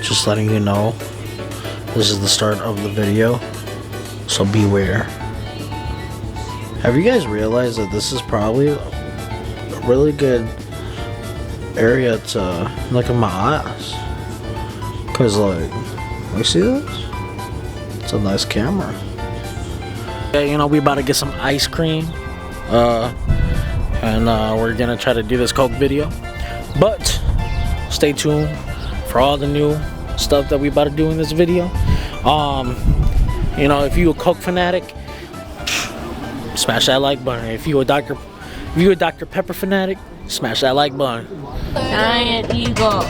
Just letting you know, this is the start of the video, so beware. Have you guys realized that this is probably a really good area to look at my eyes? Cause like, you see this? It's a nice camera. Yeah, you know, we about to get some ice cream, and we're gonna try to do this Coke video. But stay tuned for all the new stuff that we about to do in this video. You know, if you a Coke fanatic, smash that like button. If you a Dr. Pepper fanatic, smash that like button. Giant Eagle.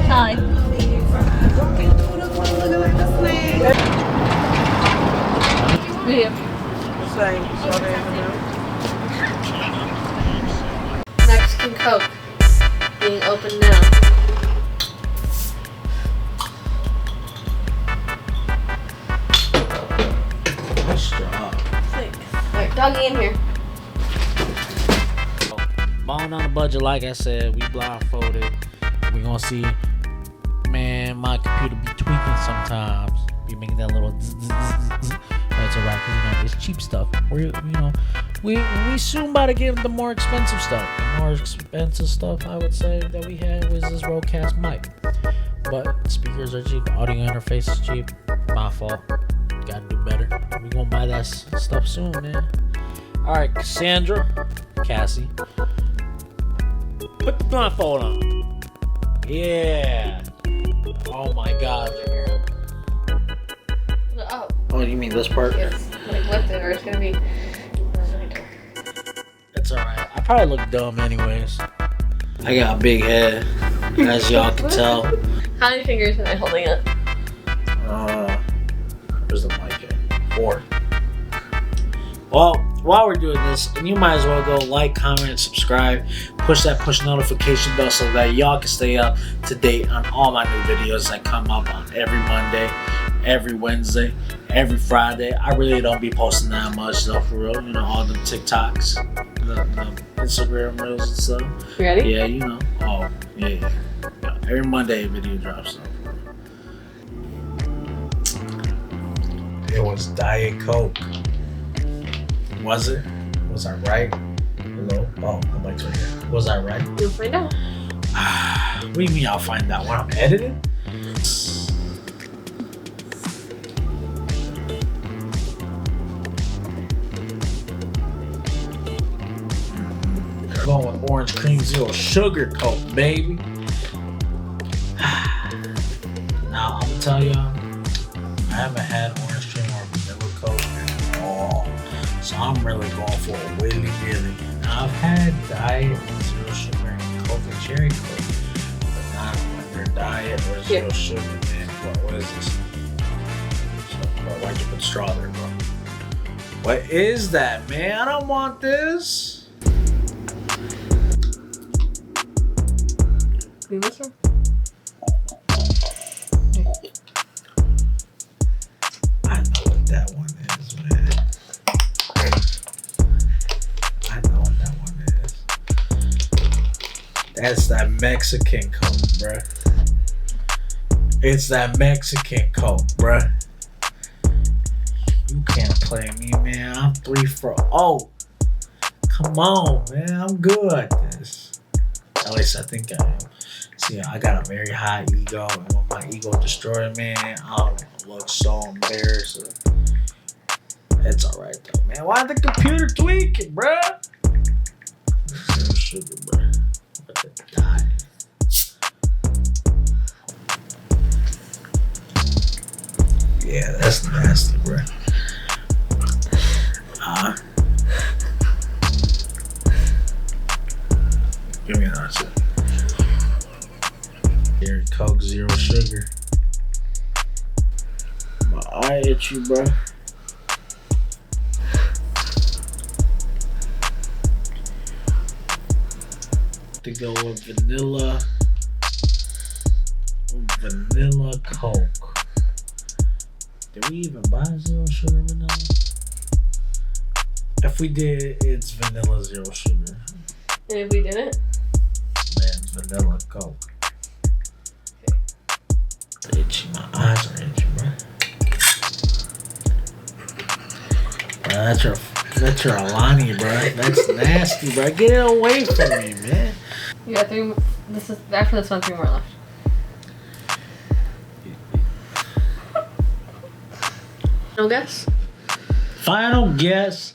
Hi. Mexican Coke being opened now. Nice job. Alright, doggy in here. Balling on a budget, like I said, we blindfolded. We gonna see, man, my computer be tweaking sometimes. Be making that little zzz, zzz, zzz, zzz. That's alright, cause you know it's cheap stuff. We soon about to get the more expensive stuff. The more expensive stuff I would say that we had was this Rodecaster mic. But speakers are cheap, audio interface is cheap. My fault. Gotta do better. We gonna buy that stuff soon, man. Alright, Cassie. Put the blindfold on. Yeah. Oh my god. Oh, you mean this part? Yes. Like lift it or it's gonna be. It's alright. I probably look dumb anyways. I got a big head, as y'all can tell. How many fingers am I holding up? Where's the mic at? 4. Well, while we're doing this, and you might as well go like, comment, and subscribe. Push that push notification bell so that y'all can stay up to date on all my new videos that come up on every Monday, every Wednesday, every Friday. I really don't be posting that much though, for real. You know, all the TikToks, the Instagram reels and stuff. You ready? Yeah, you know. Oh, yeah. Every Monday a video drops. It was Diet Coke. Was it? Was I right? Hello? Oh, the mic's right here. Was I right? You'll find out. What do you mean I'll find out when I'm editing? Going with orange cream zero sugar Coke, baby. Now I'm gonna tell y'all, I haven't had orange cream or vanilla Coke at all, so I'm really going for a willy nilly. Now I've had diet zero sugar and Coke and cherry Coke, but not under diet or zero sugar, man. What is this? Why'd you put straw there, bro? What is that, man? I don't want this. This one? I know what that one is, man. I know what that one is. That's that Mexican Coke, bruh. It's that Mexican Coke, bruh. You can't play me, man. I'm 3 for 0. Come on, man. I'm good at this. At least I think I am. See, I got a very high ego, and when my ego destroyed, man, I don't look so embarrassing. It's alright though, man. Why the computer tweaking, bruh? Zero sugar, bruh. What the die? Yeah, that's nasty, bruh. Give me another sip. Here, Coke zero sugar. My eye itchy, bro. To go with vanilla Coke. Did we even buy zero sugar vanilla? If we did, it's vanilla zero sugar. And if we didn't? Man, it's vanilla Coke. Okay. Itchy, my eyes are itchy, bro. Bro, that's your Alani, bro. That's nasty, bro. Get it away from me, man. You got 3 more. This is after this one, 3 more left. No guess? Final guess.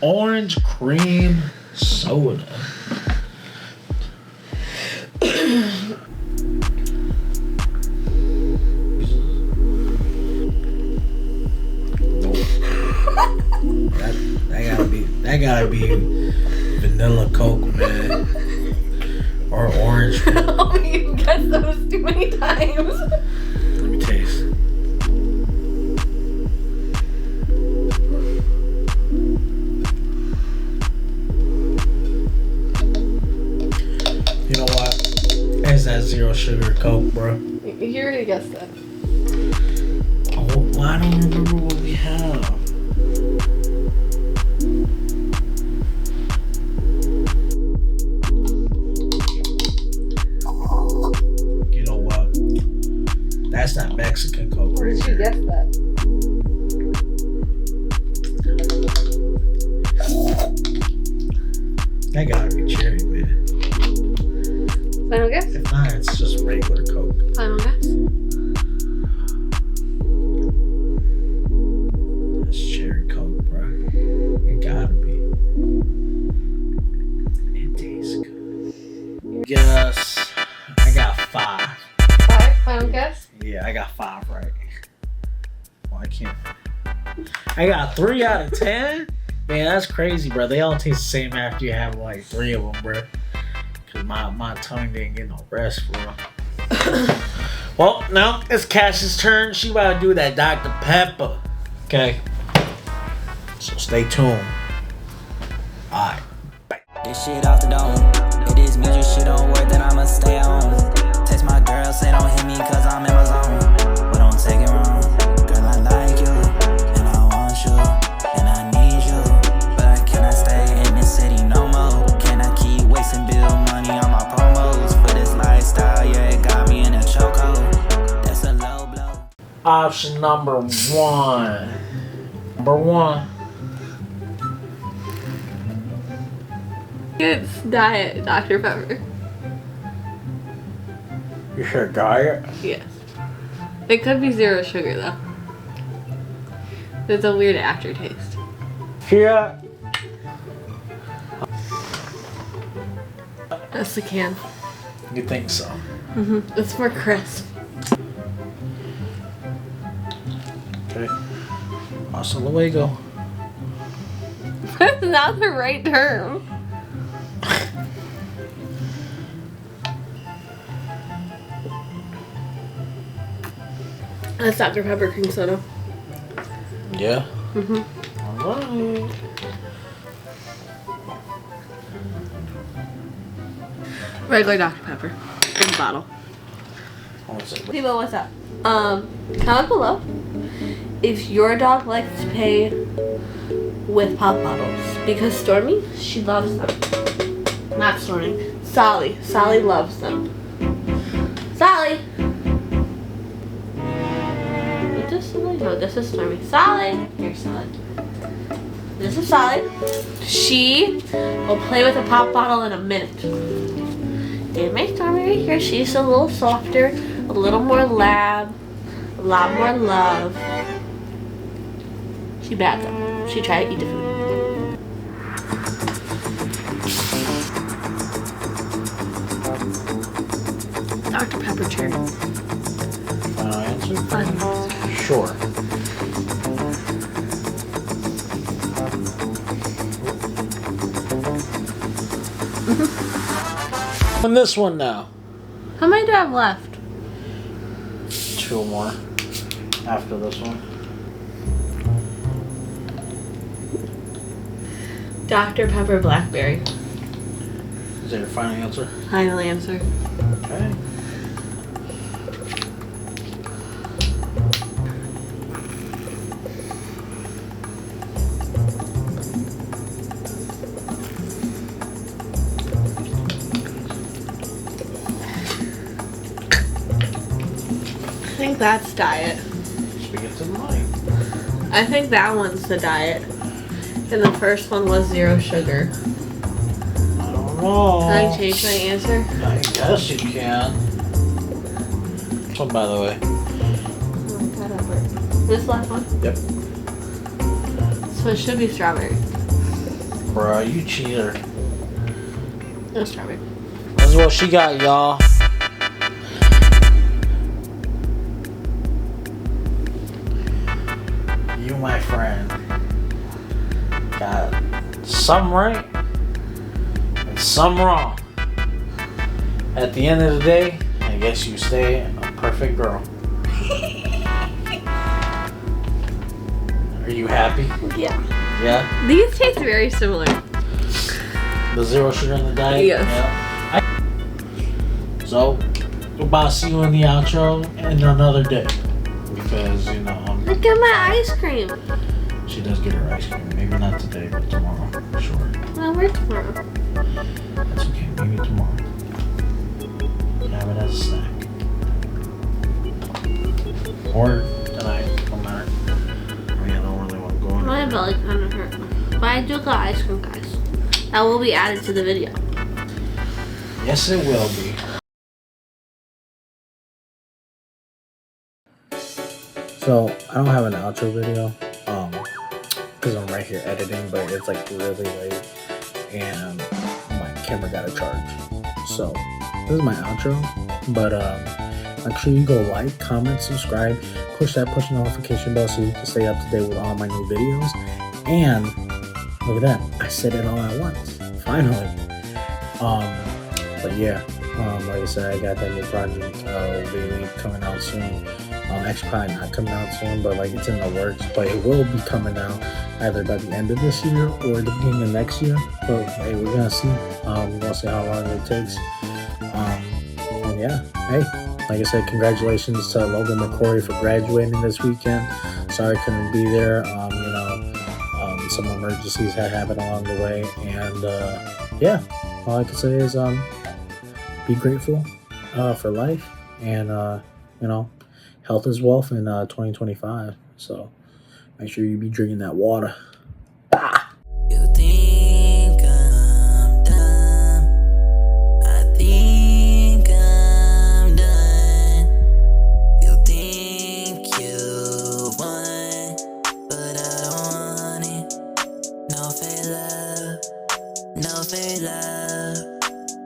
Orange cream soda. That gotta be vanilla Coke, man. Or orange. Oh, you guessed those too many times. Let me taste. You know what? It's that zero sugar Coke, bro. You already guessed that. Oh, well, I don't remember what we have. You know what? That's that Mexican Coke right Did you there. guess that? That gotta be cherry, man. Final guess? If not, it's just regular Coke. Final guess? That's cherry Coke, bro. It gotta be. It tastes good. Yes. I got 5. 5? Final guess? Yeah, I got 5 right. Well, I can't. I got 3 out of 10? Man, that's crazy, bro. They all taste the same after you have like 3 of them, bro. Cause my tongue didn't get no rest, bro. Well, now it's Cash's turn. She about to do that Dr. Pepper. Okay. So stay tuned. Alright. This shit off the dome. If this music shit don't work, then I'ma stay home. Text my girl, say don't hit me cause I'm in my zone. But don't take it wrong. Girl, I like you. And I want you. And I need you. But I cannot stay in this city no more. Can I keep wasting bill money on my promos? For this lifestyle, yeah, it got me in a chokehold. That's a low blow. Option number 1. Number 1. It's Diet Dr. Pepper. You sure diet? Yes. It could be zero sugar though. It's a weird aftertaste. Yeah. That's the can. You think so? It's more crisp. Okay. Hasta luego. That's not the right term. That's Dr. Pepper cream soda. Yeah. Alright. Regular Dr. Pepper. In a bottle. People, what's up? Comment below if your dog likes to play with pop bottles. Because Stormy, she loves them. Not Stormy. Sally. Sally loves them. Sally! Is this Sally? No, this is Stormy. Sally! Here's Sally. This is Sally. She will play with a pop bottle in a minute. And my Stormy right here, she's a little softer, a little more lab, a lot more love. She bad though. She tried to eat the food. Dr. Pepper cherry. Final answer? Fun. Sure. On this one now. How many do I have left? 2 more after this one. Dr. Pepper blackberry. Is that your final answer? Final answer. Okay. That's diet. Speak it to the mic. I think that one's the diet. And the first one was 0 sugar. I don't know. Can I change my answer? I guess you can. Oh, by the way. This last one? Yep. So it should be strawberry. Bruh, you cheater. No strawberry. That's what she got, y'all. You, my friend, got some right and some wrong. At the end of the day, I guess you stay a perfect girl. Are you happy? Yeah. Yeah? These taste very similar. The 0 sugar in the diet? Yes. Yeah. So, we're about to see you in the outro in another day. Because, you know, Look at my ice cream. she does get her ice cream. Maybe not today, but tomorrow. Sure. Well, we're tomorrow. That's okay. Maybe tomorrow. Have it as a snack. Or tonight. No matter. I mean, I don't really want to go in. My belly kind of hurt. But I do got ice cream, guys. That will be added to the video. Yes, it will be. So I don't have an outro video, because I'm right here editing, but it's like really late, and my camera got a charge. So this is my outro, but make sure you go like, comment, subscribe, push notification bell so you can stay up to date with all my new videos. And look at that, I said it all at once, finally. But yeah, like I said, I got that new project really coming out soon. Actually, probably not coming out soon, but like it's in the works. But it will be coming out either by the end of this year or the beginning of next year. But hey, we're gonna see. We're gonna see how long it takes. And yeah, hey, like I said, congratulations to Logan McCory for graduating this weekend. Sorry I couldn't be there. Some emergencies had happened along the way, and yeah, all I can say is be grateful for life, and health is wealth in 2025. So make sure you be drinking that water. You think I'm done? I think I'm done. You think you won, but I don't want it. No fake love, no fake love,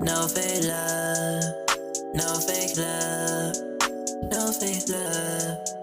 no fake love, no fake love, no fake love.